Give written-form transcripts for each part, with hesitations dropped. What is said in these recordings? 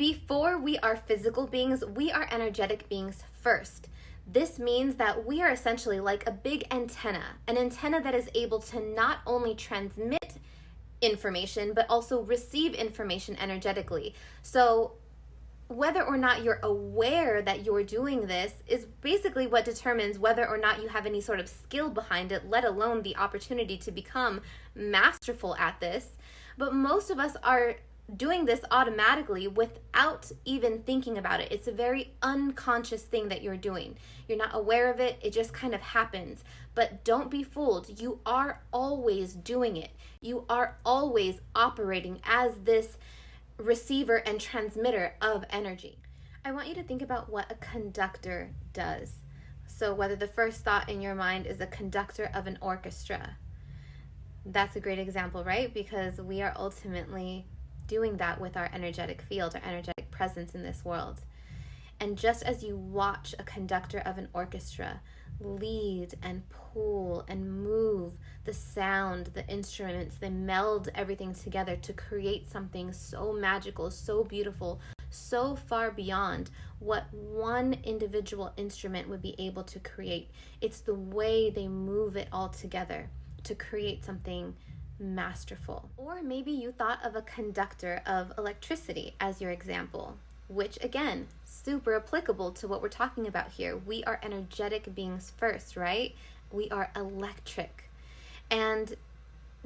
Before we are physical beings, we are energetic beings first. This means that we are essentially like a big antenna, an antenna that is able to not only transmit information, but also receive information energetically. So whether or not you're aware that you're doing this is basically what determines whether or not you have any sort of skill behind it, let alone the opportunity to become masterful at this. But most of us are doing this automatically without even thinking about it. It's a very unconscious thing that you're doing. You're not aware of it. It just kind of happens. But don't be fooled. You are always doing it. You are always operating as this receiver and transmitter of energy. I want you to think about what a conductor does. So whether the first thought in your mind is a conductor of an orchestra, that's a great example, right? Because we are ultimately doing that with our energetic field, our energetic presence in this world. And just as you watch a conductor of an orchestra lead and pull and move the sound, the instruments, they meld everything together to create something so magical, so beautiful, so far beyond what one individual instrument would be able to create. It's the way they move it all together to create something masterful. Or maybe you thought of a conductor of electricity as your example, which again, super applicable to what we're talking about here. We are energetic beings first, right? We are electric. And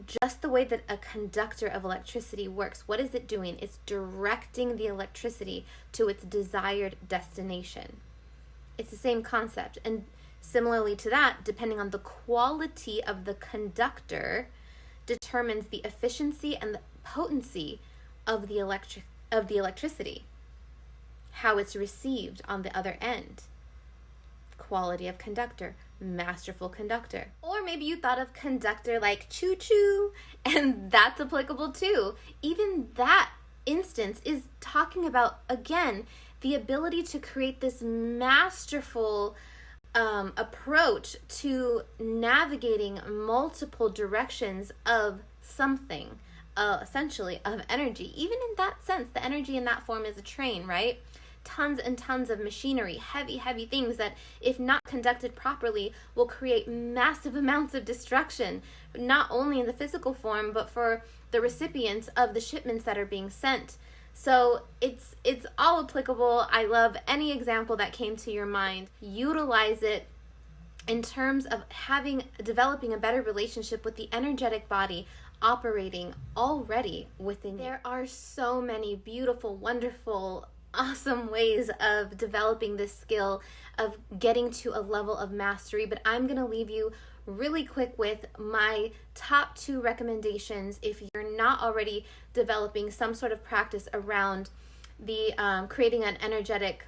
just the way that a conductor of electricity works, what is it doing? It's directing the electricity to its desired destination. It's the same concept. And similarly to that, depending on the quality of the conductor, determines the efficiency and the potency of the electricity, how it's received on the other end. Quality of conductor, masterful conductor. Or maybe you thought of conductor like choo-choo, and that's applicable too. Even that instance is talking about, again, the ability to create this masterful approach to navigating multiple directions of something, essentially of energy. Even in that sense, the energy in that form is a train, right? Tons and tons of machinery, heavy, heavy things that, if not conducted properly, will create massive amounts of destruction, not only in the physical form, but for the recipients of the shipments that are being sent. So it's all applicable. I love any example that came to your mind. Utilize it in terms of developing a better relationship with the energetic body operating already within you. There are so many beautiful, wonderful, awesome ways of developing this skill, of getting to a level of mastery, but I'm going to leave you really quick with my top 2 recommendations if you're not already developing some sort of practice around the creating an energetic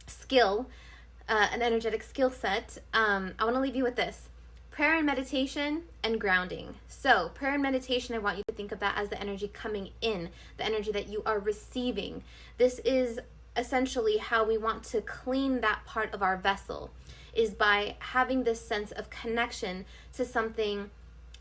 skill, an energetic skill set. I want to leave you with this: prayer and meditation and grounding. So prayer and meditation, I want you to think of that as the energy coming in, the energy that you are receiving. This is essentially how we want to clean that part of our vessel, is by having this sense of connection to something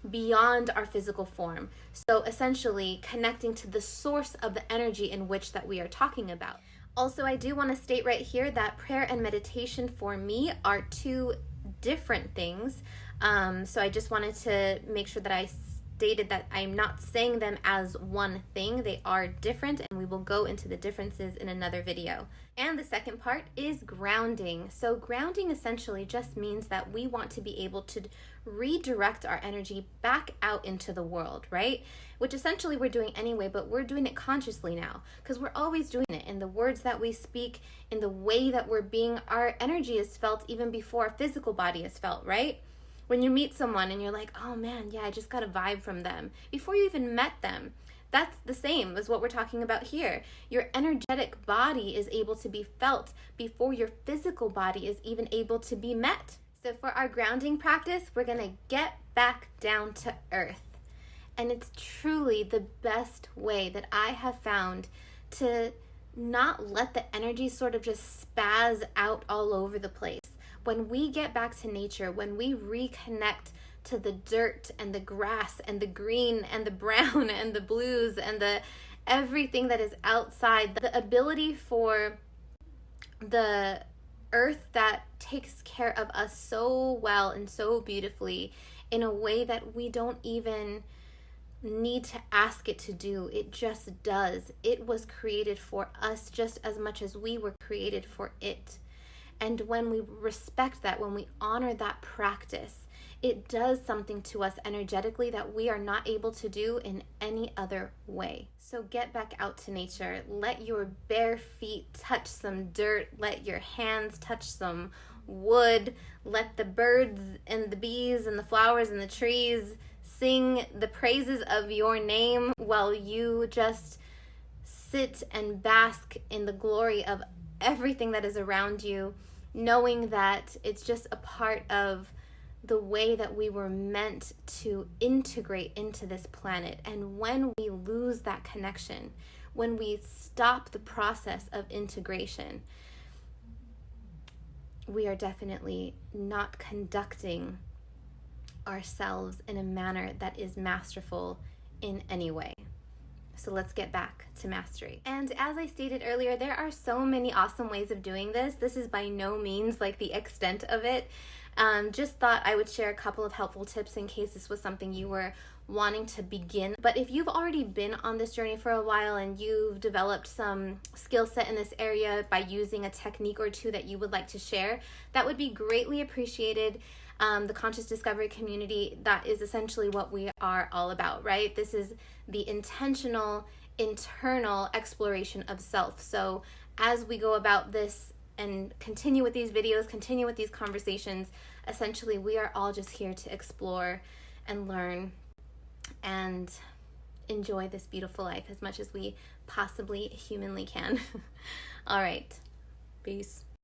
beyond our physical form. So essentially connecting to the source of the energy in which that we are talking about. Also, I do want to state right here that prayer and meditation for me are 2 different things. So I just wanted to make sure that I stated that I'm not saying them as one thing. They are different, and we will go into the differences in another video. And the second part is grounding. So grounding essentially just means that we want to be able to redirect our energy back out into the world, right? Which essentially we're doing anyway, but we're doing it consciously now, because we're always doing it in the words that we speak, in the way that we're being. Our energy is felt even before our physical body is felt, right? When you meet someone and you're like, oh man, yeah, I just got a vibe from them, before you even met them. That's the same as what we're talking about here. Your energetic body is able to be felt before your physical body is even able to be met. So for our grounding practice, we're going to get back down to earth. And it's truly the best way that I have found to not let the energy sort of just spaz out all over the place. When we get back to nature, when we reconnect to the dirt and the grass and the green and the brown and the blues and the everything that is outside, the ability for the earth that takes care of us so well and so beautifully in a way that we don't even need to ask it to do. It just does. It was created for us just as much as we were created for it. And when we respect that, when we honor that practice, it does something to us energetically that we are not able to do in any other way. So get back out to nature. Let your bare feet touch some dirt. Let your hands touch some wood. Let the birds and the bees and the flowers and the trees sing the praises of your name while you just sit and bask in the glory of everything that is around you, knowing that it's just a part of the way that we were meant to integrate into this planet. And when we lose that connection, when we stop the process of integration, we are definitely not conducting ourselves in a manner that is masterful in any way. So let's get back to mastery. And as I stated earlier, there are so many awesome ways of doing this. This is by no means like the extent of it. Just thought I would share a couple of helpful tips in case this was something you were wanting to begin. But if you've already been on this journey for a while and you've developed some skill set in this area by using a technique or two that you would like to share, that would be greatly appreciated. The Conscious Discovery community, that is essentially what we are all about, right? This is the intentional, internal exploration of self. So as we go about this and continue with these videos, continue with these conversations, essentially we are all just here to explore and learn and enjoy this beautiful life as much as we possibly humanly can. All right. Peace.